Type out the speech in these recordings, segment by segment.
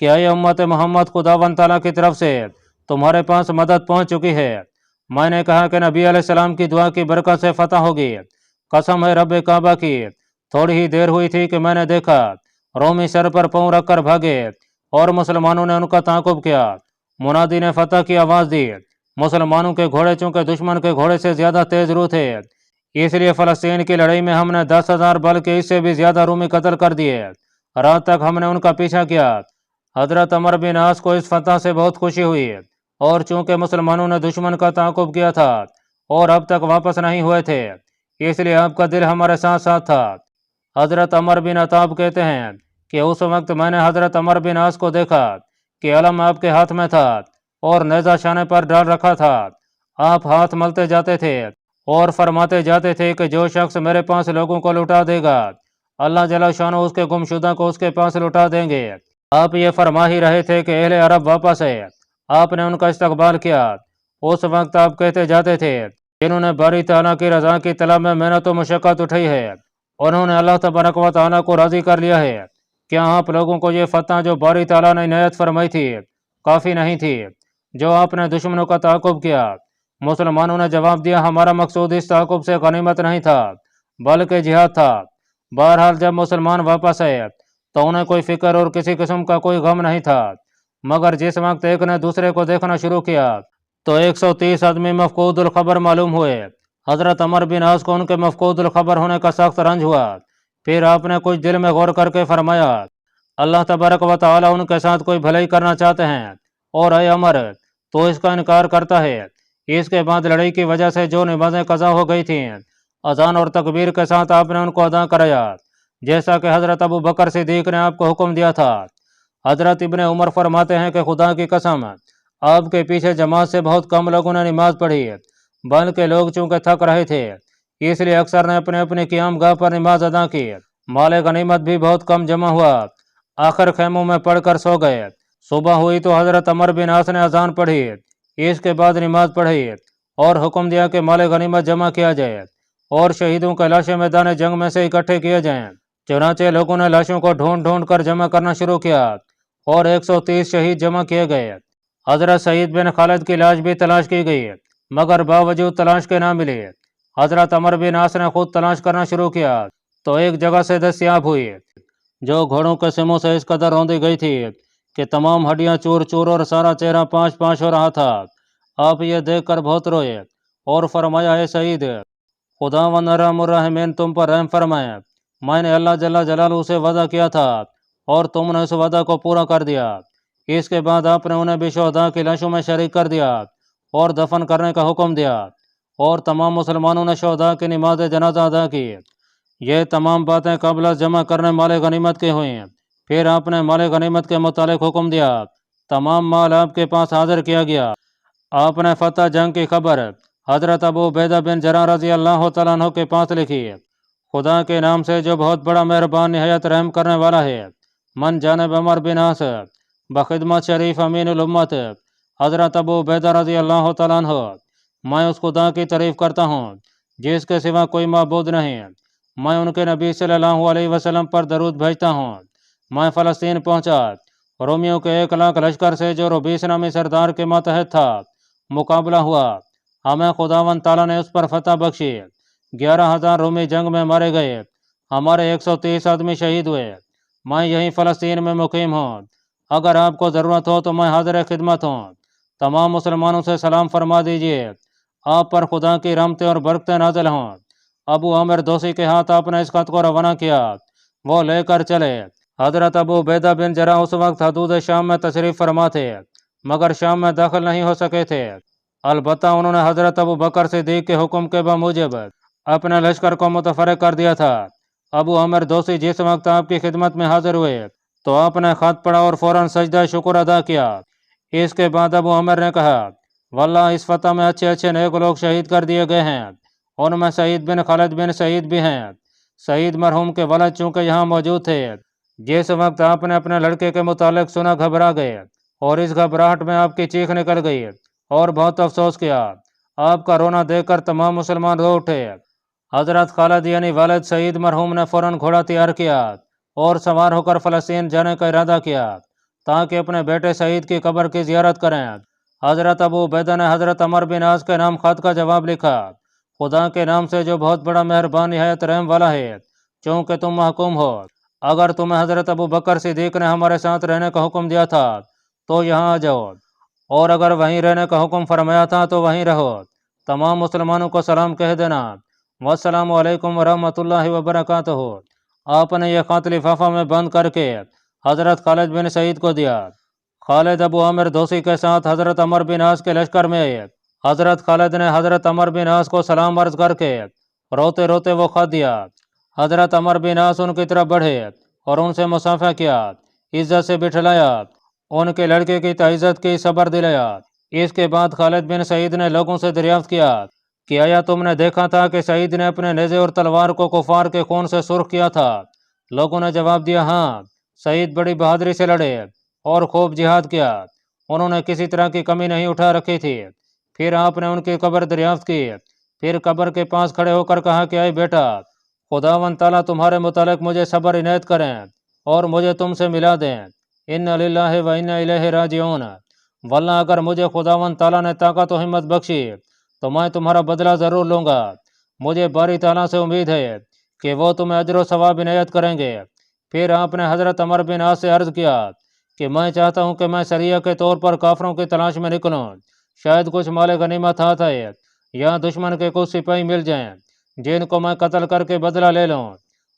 کہ اے امت محمد، خداوند تعالیٰ کی طرف سے تمہارے پاس مدد پہنچ چکی ہے۔ میں نے کہا کہ نبی علیہ السلام کی دعا کی برکت سے فتح ہوگی۔ قسم ہے رب کعبہ کی، تھوڑی ہی دیر ہوئی تھی کہ میں نے دیکھا رومی سر پر پاؤں رکھ کر بھاگے اور مسلمانوں نے ان کا تعاقب کیا۔ منادی نے فتح کی آواز دی۔ مسلمانوں کے گھوڑے چونکہ دشمن کے گھوڑے سے زیادہ تیز رو تھے، اس لیے فلسطین کی لڑائی میں ہم نے 10,000 بلکہ اس سے بھی زیادہ رومی قتل کر دیے۔ رات تک ہم نے ان کا پیچھا کیا۔ حضرت عمر بن عاص کو اس فتح سے بہت خوشی ہوئی، اور چونکہ مسلمانوں نے دشمن کا تعاقب کیا تھا اور اب تک واپس نہیں ہوئے تھے، اس لیے آپ کا دل ہمارے ساتھ ساتھ تھا۔ حضرت عمر بن عطاب کہتے ہیں کہ اس وقت میں نے حضرت عمر بن عاص کو دیکھا کہ علم آپ کے ہاتھ میں تھا اور نیزہ شانے پر ڈال رکھا تھا۔ آپ ہاتھ ملتے جاتے تھے اور فرماتے جاتے تھے کہ جو شخص میرے پاس لوگوں کو لٹا دے گا، اللہ جل شانہ اس کے گمشدہ کو اس کے پاس لٹا دیں گے۔ آپ یہ فرما ہی رہے تھے کہ اہل عرب واپس ہے۔ آپ نے ان کا استقبال کیا۔ اس وقت آپ کہتے جاتے تھے جنہوں نے باری تعالیٰ کی رضا کی طلب میں محنت و مشقت اٹھائی ہے، انہوں نے اللہ تبارک و تعالیٰ کو راضی کر لیا ہے۔ کیا آپ لوگوں کو یہ فتح جو باری تعالیٰ نے عنایت فرمائی تھی کافی نہیں تھی جو آپ نے دشمنوں کا تعاقب کیا؟ مسلمانوں نے جواب دیا، ہمارا مقصود اس تعاقب سے غنیمت نہیں تھا بلکہ جہاد تھا۔ بہرحال جب مسلمان واپس آئے تو انہیں کوئی فکر اور کسی قسم کا کوئی غم نہیں تھا، مگر جس وقت ایک نے دوسرے کو دیکھنا شروع کیا تو 130 آدمی مفقود الخبر معلوم ہوئے۔ حضرت عمر بن عاص کو ان کے مفقود الخبر ہونے کا سخت رنج ہوا۔ پھر آپ نے کچھ دل میں غور کر کے فرمایا، اللہ تبارک و تعالیٰ ان کے ساتھ کوئی بھلائی کرنا چاہتے ہیں، اور اے عمر تو اس کا انکار کرتا ہے۔ اس کے بعد لڑائی کی وجہ سے جو نمازیں قضا ہو گئی تھیں، اذان اور تکبیر کے ساتھ آپ نے ان کو ادا کرایا، جیسا کہ حضرت ابو بکر صدیق نے آپ کو حکم دیا تھا۔ حضرت ابن عمر فرماتے ہیں کہ خدا کی قسم، آپ کے پیچھے جماعت سے بہت کم لوگوں نے نماز پڑھی، بلکہ لوگ چونکہ تھک رہے تھے اس لیے اکثر نے اپنے اپنے قیام گاہ پر نماز ادا کی۔ مال غنیمت بھی بہت کم جمع ہوا، آخر خیموں میں پڑھ کر سو گئے۔ صبح ہوئی تو حضرت عمر بن عاص نے اذان پڑھی، اس کے بعد نماز پڑھی اور حکم دیا کہ مال غنیمت جمع کیا جائے اور شہیدوں کے لاشیں میدان جنگ میں سے اکٹھے کیے جائیں۔ چنانچہ لوگوں نے لاشوں کو ڈھونڈ ڈھونڈ کر جمع کرنا شروع کیا اور 130 شہید جمع کیے گئے۔ حضرت سعید بن خالد کی لاش بھی تلاش کی گئی، مگر باوجود تلاش کے نہ ملی۔ حضرت عمر بن عاص نے خود تلاش کرنا شروع کیا تو ایک جگہ سے دستیاب ہوئی جو گھوڑوں کے سموں سے اس قدر روندی گئی تھی کہ تمام ہڈیاں چور چور اور سارا چہرہ پانچ پانچ ہو رہا تھا۔ آپ یہ دیکھ کر بہت روئے اور فرمایا، اے سعید، خداوند ارحم الراحمین تم پر رحم فرمائے، میں نے اللہ جل جلالہ سے وعدہ کیا تھا اور تم نے اس وعدہ کو پورا کر دیا۔ اس کے بعد آپ نے انہیں بھی شہداء کی لاشوں میں شریک کر دیا اور دفن کرنے کا حکم دیا، اور تمام مسلمانوں نے شہداء کی نماز جنازہ ادا کی۔ یہ تمام باتیں قبل از جمع کرنے مال غنیمت کی ہوئیں۔ پھر آپ نے مال غنیمت کے متعلق حکم دیا، تمام مال آپ کے پاس حاضر کیا گیا۔ آپ نے فتح جنگ کی خبر حضرت ابو عبیدہ بن جراح رضی اللہ تعالیٰ عنہ کے پاس لکھی، خدا کے نام سے جو بہت بڑا مہربان نہایت رحم کرنے والا ہے، من جانب عمر بن عاص بخدمت شریف امین الامت حضرت ابو عبیدہ رضی اللہ تعالیٰ عنہ، میں اس خدا کی تعریف کرتا ہوں جس کے سوا کوئی معبود نہیں، میں ان کے نبی صلی اللہ علیہ وسلم پر درود بھیجتا ہوں۔ میں فلسطین پہنچا، رومیوں کے 1,00,000 لشکر سے جو ربیس نامی سردار کے ماتحت تھا مقابلہ ہوا، ہمیں خداوند تعالیٰ نے اس پر فتح بخشی۔ 11,000 رومی جنگ میں مارے گئے، ہمارے 130 آدمی شہید ہوئے۔ میں یہیں فلسطین میں مقیم ہوں، اگر آپ کو ضرورت ہو تو میں حاضر خدمت ہوں۔ تمام مسلمانوں سے سلام فرما دیجیے، آپ پر خدا کی رحمتیں اور برکتیں نازل ہوں۔ ابو عامر دوسی کے ہاتھ آپ نے اس خط کو روانہ کیا، وہ لے کر چلے۔ حضرت ابو عبیدہ بن جراح اس وقت حدود شام میں تشریف فرما تھے، مگر شام میں داخل نہیں ہو سکے تھے۔ البتہ انہوں نے حضرت ابو بکر صدیق کے حکم کے بموجب اپنے لشکر کو متفرق کر دیا تھا۔ ابو عامر دوسی جس وقت آپ کی خدمت میں حاضر ہوئے تو آپ نے خط پڑھا اور فوراً سجدہ شکر ادا کیا۔ اس کے بعد ابو عامر نے کہا، واللہ اس فتح میں اچھے اچھے نیک لوگ شہید کر دیے گئے ہیں، ان میں سعید بن خالد بن سعید بھی ہیں۔ سعید مرحوم کے ولد چونکہ یہاں موجود تھے، جس وقت آپ نے اپنے لڑکے کے متعلق سنا گھبرا گئے، اور اس گھبراہٹ میں آپ کی چیخ نکل گئی اور بہت افسوس کیا۔ آپ کا رونا دیکھ کر تمام مسلمان رو اٹھے۔ حضرت خالد یعنی والد سعید مرحوم نے فوراً گھوڑا تیار کیا اور سوار ہو کر فلسطین جانے کا ارادہ کیا تاکہ اپنے بیٹے سعید کی قبر کی زیارت کریں۔ حضرت ابو عبیدہ نے حضرت عمر بن عاص کے نام خط کا جواب لکھا: خدا کے نام سے جو بہت بڑا مہربان نہایت رحم والا ہے، چونکہ تم محکوم ہو، اگر تمہیں حضرت ابو بکر صدیق نے ہمارے ساتھ رہنے کا حکم دیا تھا تو یہاں آ جاؤ، اور اگر وہیں رہنے کا حکم فرمایا تھا تو وہیں رہو۔ تمام مسلمانوں کو سلام کہہ دینا۔ والسلام علیکم ورحمۃ اللہ وبرکاتہ۔ آپ نے یہ خط لفافہ میں بند کر کے حضرت خالد بن سعید کو دیا۔ خالد ابو عامر دوسی کے ساتھ حضرت عمر بن عاص کے لشکر میں آئے۔ حضرت خالد نے حضرت عمر بن عاص کو سلام عرض کر کے روتے روتے وہ خط دیا۔ حضرت عمر بن عاص ان کی طرف بڑھے اور ان سے مصافحہ کیا، عزت سے بٹھلایا، ان کے لڑکے کی تعزیت کی، صبر دلایا۔ اس کے بعد خالد بن سعید نے لوگوں سے دریافت کیا کہ آیا تم نے دیکھا تھا کہ سعید نے اپنے نیزے اور تلوار کو کفار کے خون سے سرخ کیا تھا؟ لوگوں نے جواب دیا، ہاں، سعید بڑی بہادری سے لڑے اور خوب جہاد کیا، انہوں نے کسی طرح کی کمی نہیں اٹھا رکھی تھی۔ پھر آپ نے ان کی قبر دریافت کی، پھر قبر کے پاس کھڑے ہو کر کہا کہ اے بیٹا، خداوند تعالیٰ تمہارے متعلق مجھے صبر عنایت کریں اور مجھے تم سے ملا دیں۔ انا للہ و انا الیہ راجعون۔ واللہ اگر مجھے خداوند تعالیٰ نے طاقت و ہمت بخشی تو میں تمہارا بدلہ ضرور لوں گا۔ مجھے باری تعالیٰ سے امید ہے کہ وہ تمہیں اجر و ثواب عنایت کریں گے۔ پھر آپ نے حضرت عمر بن عاص سے عرض کیا کہ میں چاہتا ہوں کہ میں سریہ کے طور پر کافروں کی تلاش میں نکلوں، شاید کچھ مال غنیمت ہاتھ آئے یا دشمن کے کچھ سپاہی مل جائیں جن کو میں قتل کر کے بدلہ لے لوں۔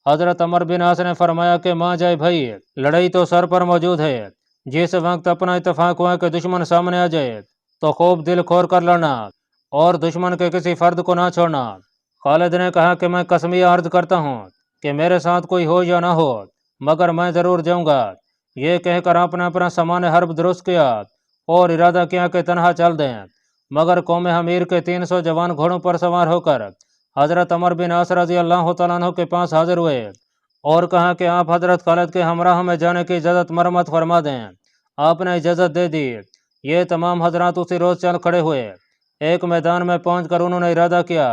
حضرت عمر بن عاص نے فرمایا کہ ماں جائے بھائی، لڑائی تو سر پر موجود ہے، جس وقت اپنا اتفاق ہوا کہ دشمن سامنے آ جائے تو خوب دل کھول کر لڑنا اور دشمن کے کسی فرد کو نہ چھوڑنا۔ خالد نے کہا کہ میں قسمیہ عرض کرتا ہوں کہ میرے ساتھ کوئی ہو یا نہ ہو مگر میں ضرور جاؤں گا۔ یہ کہہ کر آپ نے اپنا سامان حرب درست کیا اور ارادہ کیا کہ تنہا چل دیں، مگر قوم حمیر کے 300 جوان گھوڑوں پر سوار ہو کر حضرت عمر بن عاص رضی اللہ تعالیٰ عنہ کے پاس حاضر ہوئے اور کہا کہ آپ حضرت خالد کے ہمراہ میں جانے کی اجازت مرمت فرما دیں۔ آپ نے اجازت دے دی۔ یہ تمام حضرات اسی روز چل کھڑے ہوئے۔ ایک میدان میں پہنچ کر انہوں نے ارادہ کیا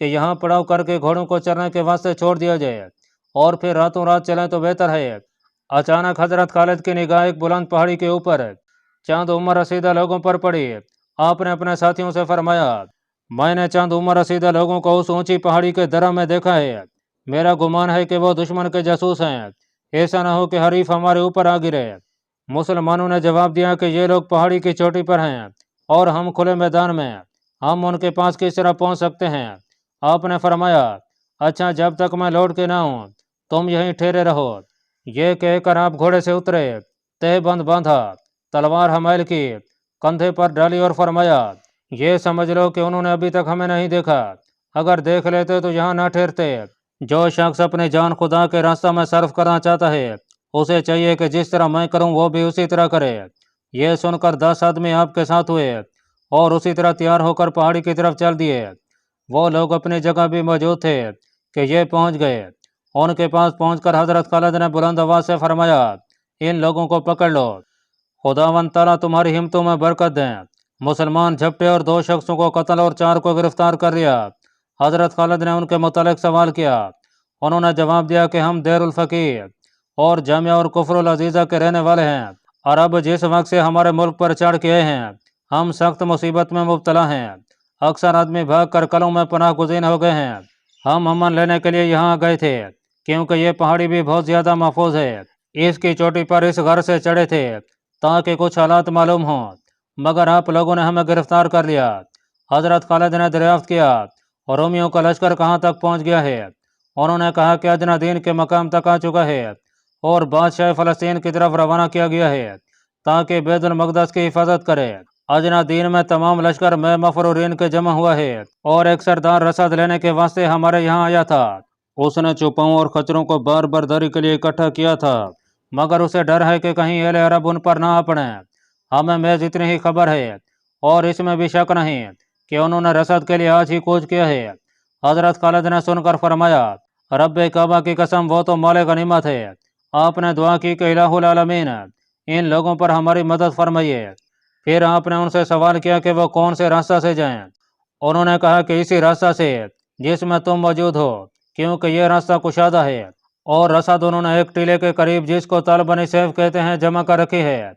کہ یہاں پڑاؤ کر کے گھوڑوں کو چرنے کے واسطے چھوڑ دیا جائے اور پھر راتوں رات چلیں تو بہتر ہے۔ اچانک حضرت خالد کی نگاہ ایک بلند پہاڑی کے اوپر چند عمر رسیدہ لوگوں پر پڑی۔ آپ نے اپنے ساتھیوں سے فرمایا، میں نے چند عمر رسیدہ لوگوں کو اس اونچی پہاڑی کے درہ میں دیکھا ہے، میرا گمان ہے کہ وہ دشمن کے جاسوس ہیں، ایسا نہ ہو کہ حریف ہمارے اوپر آ گرے۔ مسلمانوں نے جواب دیا کہ یہ لوگ پہاڑی کی چوٹی پر ہیں اور ہم کھلے میدان میں، ہم ان کے پاس کس طرح پہنچ سکتے ہیں؟ آپ نے فرمایا، اچھا، جب تک میں لوٹ کے نہ ہوں تم یہیں ٹھہرے رہو۔ یہ کہہ کر آپ گھوڑے سے اترے، تہ بند باندھا، تلوار حمائل کی، کندھے پر ڈالی اور فرمایا، یہ سمجھ لو کہ انہوں نے ابھی تک ہمیں نہیں دیکھا، اگر دیکھ لیتے تو یہاں نہ ٹھہرتے۔ جو شخص اپنی جان خدا کے راستہ میں صرف کرنا چاہتا ہے اسے چاہیے کہ جس طرح میں کروں وہ بھی اسی طرح کرے۔ یہ سن کر 10 آدمی آپ کے ساتھ ہوئے اور اسی طرح تیار ہو کر پہاڑی کی طرف چل دیے۔ وہ لوگ اپنی جگہ بھی موجود تھے کہ یہ پہنچ گئے۔ ان کے پاس پہنچ کر حضرت خالد نے بلند آواز سے فرمایا، ان لوگوں کو پکڑ لو، خداوند تعالیٰ تمہاری ہمتوں میں برکت دیں۔ مسلمان جھپٹے اور 2 شخصوں کو قتل اور 4 کو گرفتار کر لیا۔ حضرت خالد نے ان کے متعلق سوال کیا۔ انہوں نے جواب دیا کہ ہم دیر الفقیع اور جامعہ اور کفر العزیزہ کے رہنے والے ہیں۔ عرب جس وقت سے ہمارے ملک پر چڑھ کے آئے ہیں ہم سخت مصیبت میں مبتلا ہیں، اکثر آدمی بھاگ کر قلعوں میں پناہ گزین ہو گئے ہیں۔ ہم امن لینے کے لیے یہاں گئے تھے کیونکہ یہ پہاڑی بھی بہت زیادہ محفوظ ہے۔ اس کی چوٹی پر اس غر سے چڑھے تھے تاکہ کچھ حالات معلوم ہوں، مگر آپ لوگوں نے ہمیں گرفتار کر لیا۔ حضرت خالد نے دریافت کیا، رومیوں کا لشکر کہاں تک پہنچ گیا ہے؟ انہوں نے کہا کہ ادنا دین کے مقام تک آ چکا ہے اور بادشاہ فلسطین کی طرف روانہ کیا گیا ہے تاکہ بیت المقدس کی حفاظت کرے۔ ادنا دین میں تمام لشکر میں مفرورین کے جمع ہوا ہے اور ایک سردار رسد لینے کے واسطے ہمارے یہاں آیا تھا۔ اس نے چوپاؤں اور خچروں کو بار برداری کے لیے اکٹھا کیا تھا، مگر اسے ڈر ہے کہ کہیں اہل عرب ان پر نہ آ پڑیں۔ ہمیں محض اتنی ہی خبر ہے اور اس میں بھی شک نہیں کہ انہوں نے رسد کے لیے آج ہی کوچ کیا ہے۔ حضرت خالد نے سن کر فرمایا، رب کعبہ کی قسم، وہ تو مال غنیمت ہے۔ آپ نے دعا کی کہ الہ العالمین ان لوگوں پر ہماری مدد فرمائیے۔ پھر آپ نے ان سے سوال کیا کہ وہ کون سے راستہ سے جائیں۔ انہوں نے کہا کہ اسی راستہ سے جس میں تم موجود ہو، کیونکہ یہ راستہ کشادہ ہے۔ اور رسد انہوں نے ایک ٹیلے کے قریب جس کو تل بنی سیف کہتے ہیں جمع کر رکھی ہے۔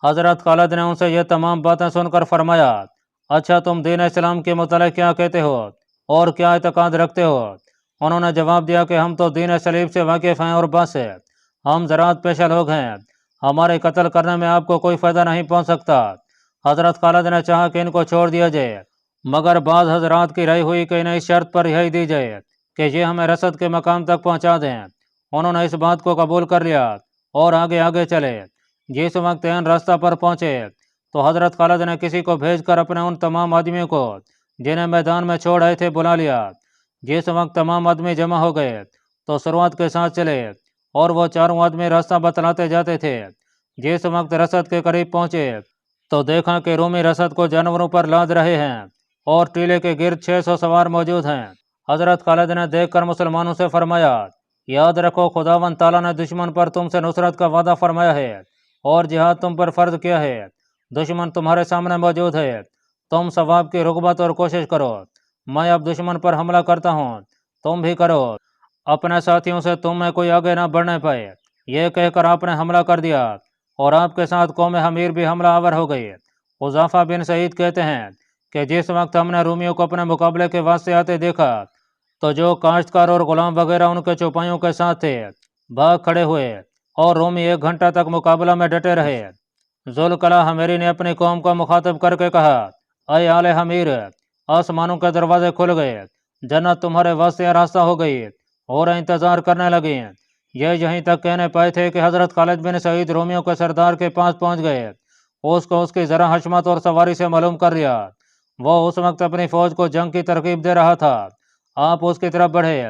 حضرت خالد نے ان سے یہ تمام باتیں سن کر فرمایا، اچھا تم دین اسلام کے متعلق کیا کہتے ہو اور کیا اعتقاد رکھتے ہو؟ انہوں نے جواب دیا کہ ہم تو دین صلیب سے واقف ہیں اور بس ہم زراعت پیشہ لوگ ہیں، ہمارے قتل کرنے میں آپ کو کوئی فائدہ نہیں پہنچ سکتا۔ حضرت خالد نے چاہا کہ ان کو چھوڑ دیا جائے، مگر بعض حضرات کی رائے ہوئی کہ انہیں اس شرط پر رہائی دی جائے کہ یہ ہمیں رسد کے مقام تک پہنچا دیں۔ انہوں نے اس بات کو قبول کر لیا اور آگے چلے۔ جس وقت عین راستہ پر پہنچے تو حضرت خالد نے کسی کو بھیج کر اپنے ان تمام آدمیوں کو جنہیں میدان میں چھوڑ آئے تھے بلا لیا۔ جس وقت تمام آدمی جمع ہو گئے تو سروت کے ساتھ چلے اور وہ چاروں آدمی راستہ بتلاتے جاتے تھے۔ جس وقت رسد کے قریب پہنچے تو دیکھا کہ رومی رسد کو جانوروں پر لاد رہے ہیں اور ٹیلے کے گرد 600 سوار موجود ہیں۔ حضرت خالد نے دیکھ کر مسلمانوں سے فرمایا، یاد رکھو خداوند تعالیٰ نے دشمن پر تم سے نصرت کا وعدہ فرمایا ہے اور جہاد تم پر فرض کیا ہے۔ دشمن تمہارے سامنے موجود ہے، تم ثواب کی رغبت اور کوشش کرو۔ میں اب دشمن پر حملہ کرتا ہوں، تم بھی کرو، اپنے ساتھیوں سے تم میں کوئی آگے نہ بڑھنے پائے۔ یہ کہہ کر آپ نے حملہ کر دیا اور آپ کے ساتھ قوم حمیر بھی حملہ آور ہو گئی۔ حذیفہ بن سعید کہتے ہیں کہ جس وقت ہم نے رومیوں کو اپنے مقابلے کے واسطے آتے دیکھا تو جو کاشتکار اور غلام وغیرہ ان کے چوپایوں کے ساتھ تھے بھاگ کھڑے ہوئے اور رومی 1 گھنٹہ تک مقابلہ میں ڈٹے رہے۔ ذوالقلع حمیری نے اپنی قوم کو مخاطب کر کے کہا، اے آل حمیر، آسمانوں کے دروازے کھل گئے، جنت تمہارے واسطے راستہ ہو گئی اور انتظار کرنے لگی۔ یہ یہیں تک کہنے پائے تھے کہ حضرت خالد بن سعید رومیوں کے سردار کے پاس پہنچ گئے۔ اس کو اس کی ذرا حشمت اور سواری سے معلوم کر لیا۔ وہ اس وقت اپنی فوج کو جنگ کی ترغیب دے رہا تھا۔ آپ اس کی طرف بڑھے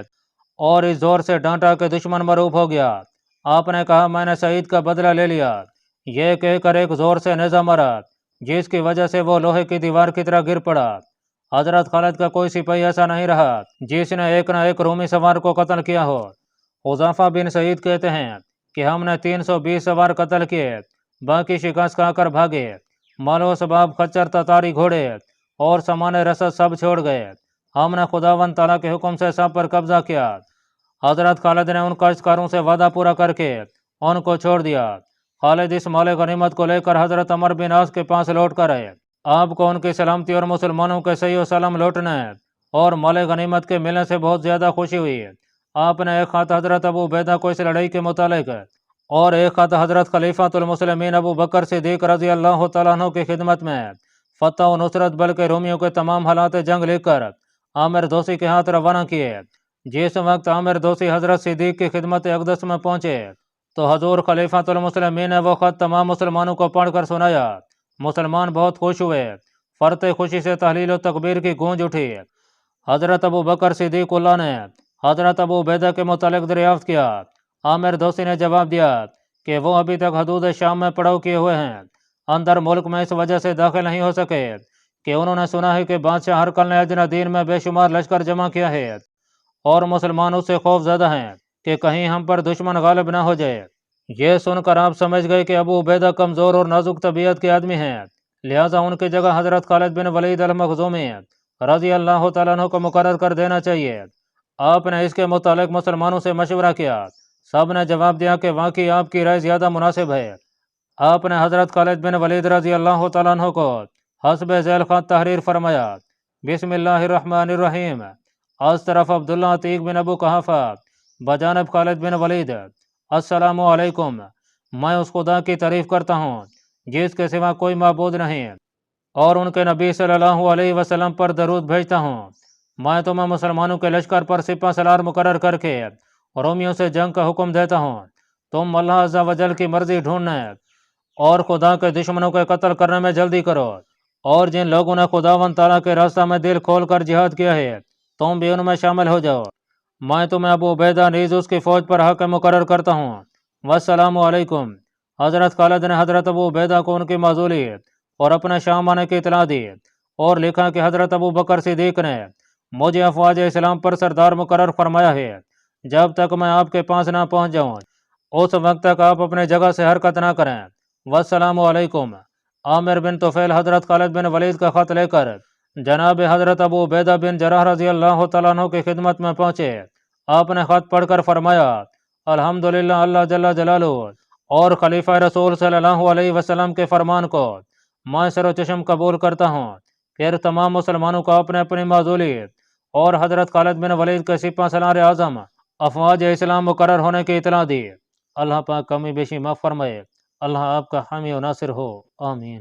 اور اس زور سے ڈانٹا کہ دشمن مروب ہو گیا۔ آپ نے کہا، میں نے سعید کا بدلہ لے لیا۔ یہ کہہ کر ایک زور سے نیزہ مارا جس کی وجہ سے وہ لوہے کی دیوار کی طرح گر پڑا۔ حضرت خالد کا کوئی سپاہی ایسا نہیں رہا جس نے ایک نہ ایک رومی سوار کو قتل کیا ہو۔ حذیفہ بن سعید کہتے ہیں کہ ہم نے 320 سوار قتل کیے، باقی شکست کھا کر بھاگے۔ مال و اسباب، خچر، تتاری، گھوڑے اور سامان رسد سب چھوڑ گئے۔ ہم نے خداوند تعالیٰ کے حکم سے سب پر قبضہ کیا۔ حضرت خالد نے ان کاشتکاروں سے وعدہ پورا کر کے ان کو چھوڑ دیا۔ خالد اس مال غنیمت کو لے کر حضرت عمر بن عاص کے پاس لوٹ کر آئے۔ آپ کو ان کی سلامتی اور مسلمانوں کے صحیح و سلام لوٹنے اور مال غنیمت کے ملنے سے بہت زیادہ خوشی ہوئی۔ آپ نے ایک خط حضرت ابو عبیدہ کو اس لڑائی کے متعلق اور ایک خط حضرت خلیفۃ المسلمین ابو بکر صدیق رضی اللہ تعالیٰ عنہ کی خدمت میں فتح و نصرت بلکہ رومیوں کے تمام حالات جنگ لکھ کر عامر دوسی کے ہاتھ روانہ کیے۔ جس وقت عامر دوسی حضرت صدیق کی خدمت اقدس میں پہنچے تو حضور خلیفۃ المسلمین نے وہ خط تمام مسلمانوں کو پڑھ کر سنایا۔ مسلمان بہت خوش ہوئے، فرتے خوشی سے تحلیل و تکبیر کی گونج اٹھی۔ حضرت ابو بکر صدیق اللہ نے حضرت ابو عبیدہ کے متعلق دریافت کیا۔ عامر دوسی نے جواب دیا کہ وہ ابھی تک حدود شام میں پڑاؤ کیے ہوئے ہیں، اندر ملک میں اس وجہ سے داخل نہیں ہو سکے کہ انہوں نے سنا ہے کہ بادشاہ ہرقل نے اجنادین میں بے شمار لشکر جمع کیا ہے اور مسلمان اس سے خوف زدہ ہیں کہ کہیں ہم پر دشمن غالب نہ ہو جائے۔ یہ سن کر آپ سمجھ گئے کہ ابو عبیدہ کمزور اور نازک طبیعت کے آدمی ہیں، لہٰذا ان کی جگہ حضرت خالد بن ولید المخزومی رضی اللہ تعالیٰ عنہ کو مقرر کر دینا چاہیے۔ آپ نے اس کے متعلق مسلمانوں سے مشورہ کیا، سب نے جواب دیا کہ واقعی آپ کی رائے زیادہ مناسب ہے۔ آپ نے حضرت خالد بن ولید رضی اللہ تعالیٰ عنہ کو حسب ذیل خط تحریر فرمایا۔ بسم اللہ الرحمن الرحیم۔ از طرف عبداللہ عتیق بن ابو قحافہ، بجانب خالد بن ولید، السلام علیکم۔ میں اس خدا کی تعریف کرتا ہوں جس کے سوا کوئی معبود نہیں، اور ان کے نبی صلی اللہ علیہ وسلم پر درود بھیجتا ہوں۔ میں تمہیں مسلمانوں کے لشکر پر سپہ سالار مقرر کر کے رومیوں سے جنگ کا حکم دیتا ہوں۔ تم اللہ عز و جل کی مرضی ڈھونڈنے اور خدا کے دشمنوں کے قتل کرنے میں جلدی کرو، اور جن لوگوں نے خداوند تعالیٰ کے راستہ میں دل کھول کر جہاد کیا ہے تم بھی ان میں شامل ہو جاؤ۔ میں تمہیں ابو عبیدہ نیز اس کی فوج پر حاکم مقرر کرتا ہوں۔ والسلام علیکم۔ حضرت خالد نے حضرت ابو عبیدہ کو ان کی معزولی اور اپنے شام آنے کی اطلاع دی اور لکھا کہ حضرت ابو بکر صدیق نے مجھے افواج اسلام پر سردار مقرر فرمایا ہے۔ جب تک میں آپ کے پاس نہ پہنچ جاؤں اس وقت تک آپ اپنے جگہ سے حرکت نہ کریں۔ والسلام علیکم۔ عامر بن طفیل حضرت خالد بن ولید کا خط لے کر جناب حضرت ابو عبیدہ بن جراح رضی اللہ تعالیٰ عنہ کی خدمت میں پہنچے۔ آپ نے خط پڑھ کر فرمایا، الحمدللہ اللہ جل جلالہ اور خلیفہ رسول صلی اللہ علیہ وسلم کے فرمان کو میں سر و چشم قبول کرتا ہوں۔ پھر تمام مسلمانوں کو اپنے اپنی معزولی اور حضرت خالد بن ولید کے سپہ سالار اعظم افواج اسلام مقرر ہونے کی اطلاع دی۔ اللہ پاک کمی بیشی معاف فرمائے۔ اللہ آپ کا حامی و ناصر ہو، آمین۔